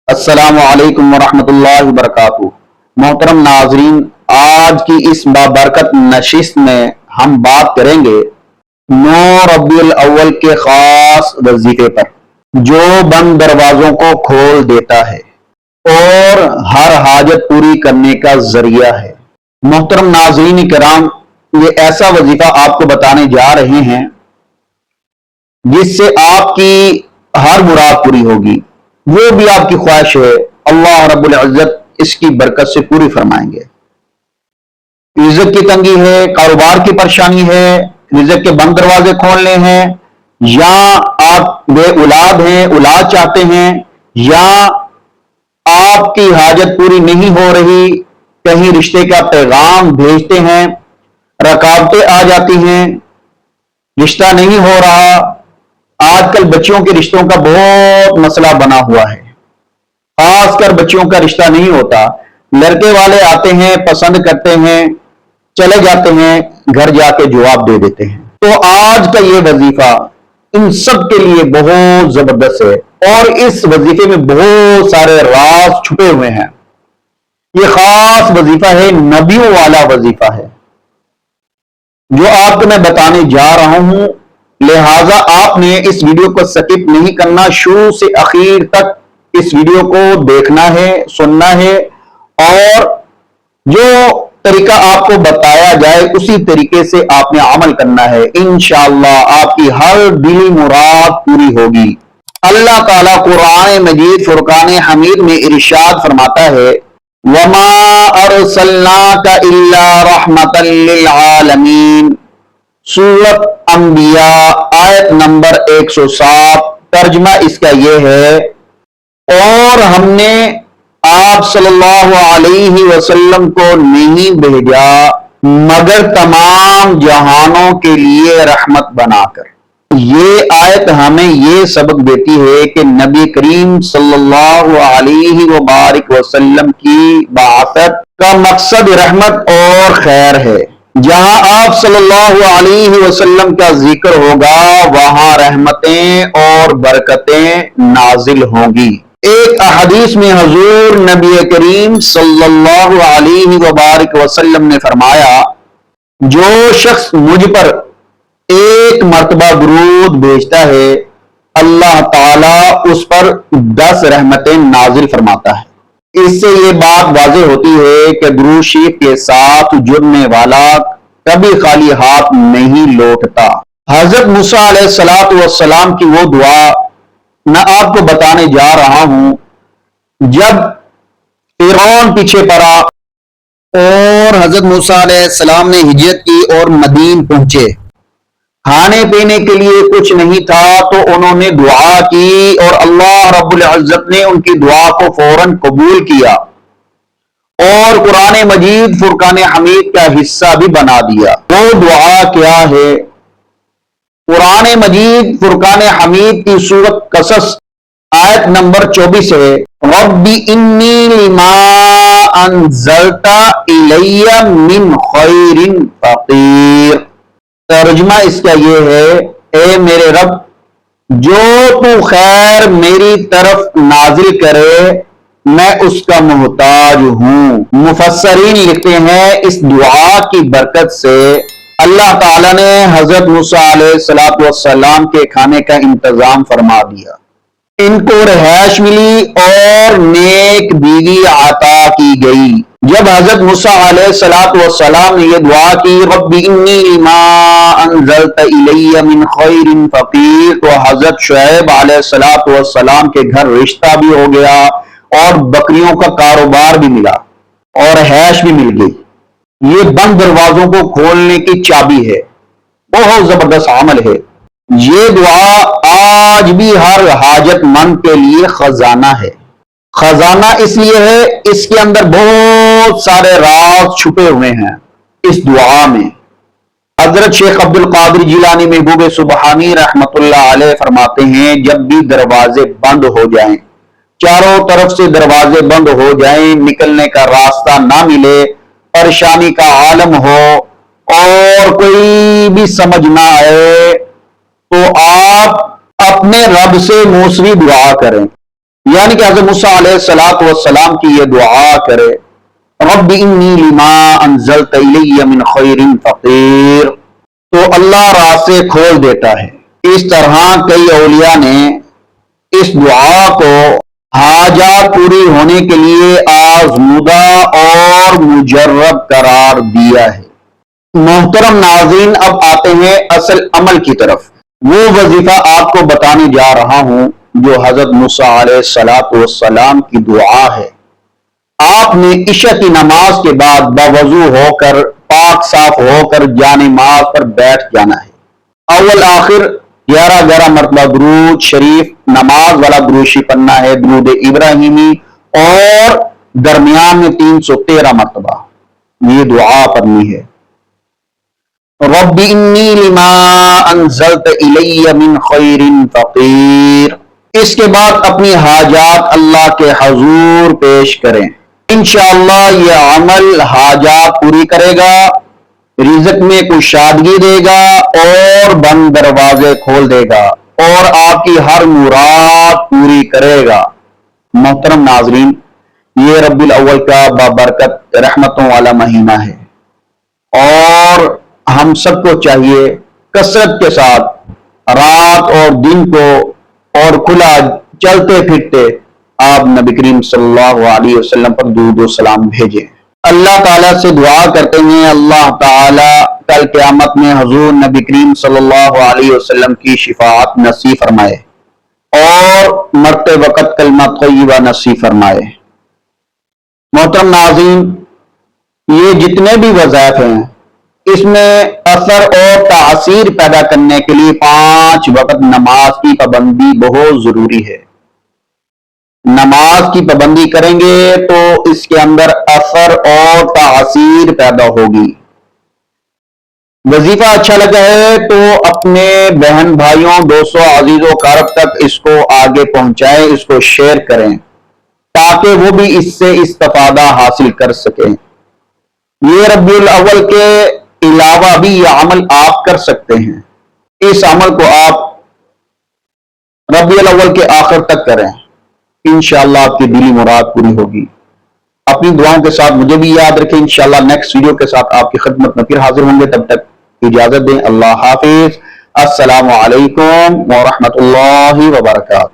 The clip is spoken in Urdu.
السلام علیکم ورحمۃ اللہ وبرکاتہ۔ محترم ناظرین، آج کی اس بابرکت نشست میں ہم بات کریں گے 9 ربیع الاول کے خاص وظیفے پر جو بند دروازوں کو کھول دیتا ہے اور ہر حاجت پوری کرنے کا ذریعہ ہے۔ محترم ناظرین کرام، یہ ایسا وظیفہ آپ کو بتانے جا رہے ہیں جس سے آپ کی ہر مراد پوری ہوگی، وہ بھی آپ کی خواہش ہے اللہ رب العزت اس کی برکت سے پوری فرمائیں گے۔ رزق کی تنگی ہے، کاروبار کی پریشانی ہے، رزق کے بند دروازے کھولنے ہیں، یا آپ بے اولاد ہیں، اولاد چاہتے ہیں، یا آپ کی حاجت پوری نہیں ہو رہی، کہیں رشتے کا پیغام بھیجتے ہیں، رکاوٹیں آ جاتی ہیں، رشتہ نہیں ہو رہا۔ آج کل بچوں کے رشتوں کا بہت مسئلہ بنا ہوا ہے، خاص کر بچوں کا رشتہ نہیں ہوتا، لڑکے والے آتے ہیں، پسند کرتے ہیں، چلے جاتے ہیں، گھر جا کے جواب دے دیتے ہیں۔ تو آج کا یہ وظیفہ ان سب کے لیے بہت زبردست ہے، اور اس وظیفے میں بہت سارے راز چھپے ہوئے ہیں۔ یہ خاص وظیفہ ہے، نبیوں والا وظیفہ ہے جو آپ کو میں بتانے جا رہا ہوں، لہٰذا آپ نے اس ویڈیو کو سکپ نہیں کرنا، شروع سے آخر تک اس ویڈیو کو دیکھنا ہے، سننا ہے، اور جو طریقہ آپ کو بتایا جائے اسی طریقے سے آپ نے عمل کرنا ہے۔ انشاءاللہ آپ کی ہر دلی مراد پوری ہوگی۔ اللہ تعالیٰ قرآن مجید فرقان حمید میں ارشاد فرماتا ہے وَمَا أَرْسَلْنَاكَ إِلَّا رَحْمَةً لِّلْعَالَمِينَ، سورۃ انبیاء آیت نمبر 107۔ ترجمہ اس کا یہ ہے، اور ہم نے آپ صلی اللہ علیہ وسلم کو نہیں بھیجا مگر تمام جہانوں کے لیے رحمت بنا کر۔ یہ آیت ہمیں یہ سبق دیتی ہے کہ نبی کریم صلی اللہ علیہ وبارک وسلم کی بعثت کا مقصد رحمت اور خیر ہے۔ جہاں آپ صلی اللہ علیہ وسلم کا ذکر ہوگا وہاں رحمتیں اور برکتیں نازل ہوں گی۔ ایک احادیث میں حضور نبی کریم صلی اللہ علیہ وبارک وسلم نے فرمایا، جو شخص مجھ پر ایک مرتبہ درود بھیجتا ہے اللہ تعالیٰ اس پر 10 رحمتیں نازل فرماتا ہے۔ اس سے یہ بات واضح ہوتی ہے کہ درود شریف کے ساتھ جڑنے والا کبھی خالی ہاتھ نہیں لوٹتا۔ حضرت موسیٰ علیہ السلام کی وہ دعا میں آپ کو بتانے جا رہا ہوں، جب فرعون پیچھے پڑا اور حضرت موسیٰ علیہ السلام نے ہجرت کی اور مدین پہنچے، کھانے پینے کے لیے کچھ نہیں تھا، تو انہوں نے دعا کی اور اللہ رب العزت نے ان کی دعا کو فوراً قبول کیا اور قرآن مجید فرقان حمید کا حصہ بھی بنا دیا۔ وہ دعا کیا ہے؟ قرآن مجید فرقان حمید کی سورۃ قصص آیت نمبر 24 ہے، رب انی لما انزلت الی من خیر فقیر۔ ترجمہ اس کا یہ ہے، اے میرے رب، جو تو خیر میری طرف نازل کرے میں اس کا محتاج ہوں۔ مفسرین لکھتے ہیں اس دعا کی برکت سے اللہ تعالیٰ نے حضرت موسیٰ علیہ السلام کے کھانے کا انتظام فرما دیا، ان کو رہائش ملی اور نیک بیوی عطا کی گئی۔ جب حضرت موسیٰ علیہ السلام نے یہ دعا کی رب انی لما انزلت الی من خیر فقیر، تو حضرت شعیب علیہ السلام کے گھر رشتہ بھی ہو گیا اور بکریوں کا کاروبار بھی ملا اور رہائش بھی مل گئی۔ یہ بند دروازوں کو کھولنے کی چابی ہے، بہت زبردست عمل ہے۔ یہ دعا آج بھی ہر حاجت مند کے لیے خزانہ ہے۔ خزانہ اس لیے ہے، اس کے اندر بہت سارے راز چھپے ہوئے ہیں۔ اس دعا میں حضرت شیخ عبد القادر جیلانی محبوب سبحانی رحمت اللہ علیہ فرماتے ہیں، جب بھی دروازے بند ہو جائیں، چاروں طرف سے دروازے بند ہو جائیں، نکلنے کا راستہ نہ ملے، پریشانی کا عالم ہو اور کوئی بھی سمجھ نہ آئے، تو آپ اپنے رب سے موسوی دعا کریں، یعنی کہ حضرت موسیٰ علیہ السلام کی یہ دعا کرے، رب انی لما انزلت الی من خیر فقیر، تو اللہ راستے کھول دیتا ہے۔ اس طرح کئی اولیاء نے اس دعا کو حاجات پوری ہونے کے لیے آزمودہ اور مجرب قرار دیا ہے۔ محترم ناظرین، اب آتے ہیں اصل عمل کی طرف۔ وہ وظیفہ آپ کو بتانے جا رہا ہوں جو حضرت موسیٰ علیہ السلام کی دعا ہے۔ آپ نے عشاء کی نماز کے بعد باوضو ہو کر، پاک صاف ہو کر جانماز پر بیٹھ جانا ہے۔ اول آخر 11 مرتبہ درود شریف نماز والا دروشی پڑھنا ہے، درود ابراہیمی، اور درمیان میں 313 مرتبہ یہ دعا پڑھنی ہے، رب انی لما انزلت الی من خیر فقیر۔ اس کے بعد اپنی حاجات اللہ کے حضور پیش کریں، انشاءاللہ یہ عمل حاجات پوری کرے گا، رزق میں کشادگی دے گا اور بند دروازے کھول دے گا اور آپ کی ہر مراد پوری کرے گا۔ محترم ناظرین، یہ ربیع الاول کا بابرکت رحمتوں والا مہینہ ہے، اور ہم سب کو چاہیے کثرت کے ساتھ رات اور دن کو اور کھلا چلتے پھرتے آپ نبی کریم صلی اللہ علیہ وسلم پر درود و سلام بھیجیں۔ اللہ تعالیٰ سے دعا کرتے ہیں اللہ تعالیٰ کل قیامت میں حضور نبی کریم صلی اللہ علیہ وسلم کی شفاعت نصیب فرمائے اور مرتے وقت کلمہ طیبہ نصیب فرمائے۔ محترم ناظرین، یہ جتنے بھی وظائف ہیں اس میں اثر اور تاثیر پیدا کرنے کے لیے 5 وقت نماز کی پابندی بہت ضروری ہے۔ نماز کی پابندی کریں گے تو اس کے اندر اثر اور تاثیر پیدا ہوگی۔ وظیفہ اچھا لگا ہے تو اپنے بہن بھائیوں، دوستوں، عزیزوں، اقارب تک اس کو آگے پہنچائیں، اس کو شیئر کریں تاکہ وہ بھی اس سے استفادہ حاصل کر سکیں۔ یہ ربیع الاول کے علاوہ بھی یہ عمل آپ کر سکتے ہیں۔ اس عمل کو آپ ربیع الاول کے آخر تک کریں، انشاءاللہ آپ کی دلی مراد پوری ہوگی۔ اپنی دعاؤں کے ساتھ مجھے بھی یاد رکھیں، انشاءاللہ نیکسٹ ویڈیو کے ساتھ آپ کی خدمت میں پھر حاضر ہوں گے۔ تب تک اجازت دیں، اللہ حافظ، السلام علیکم ورحمۃ اللہ وبرکاتہ۔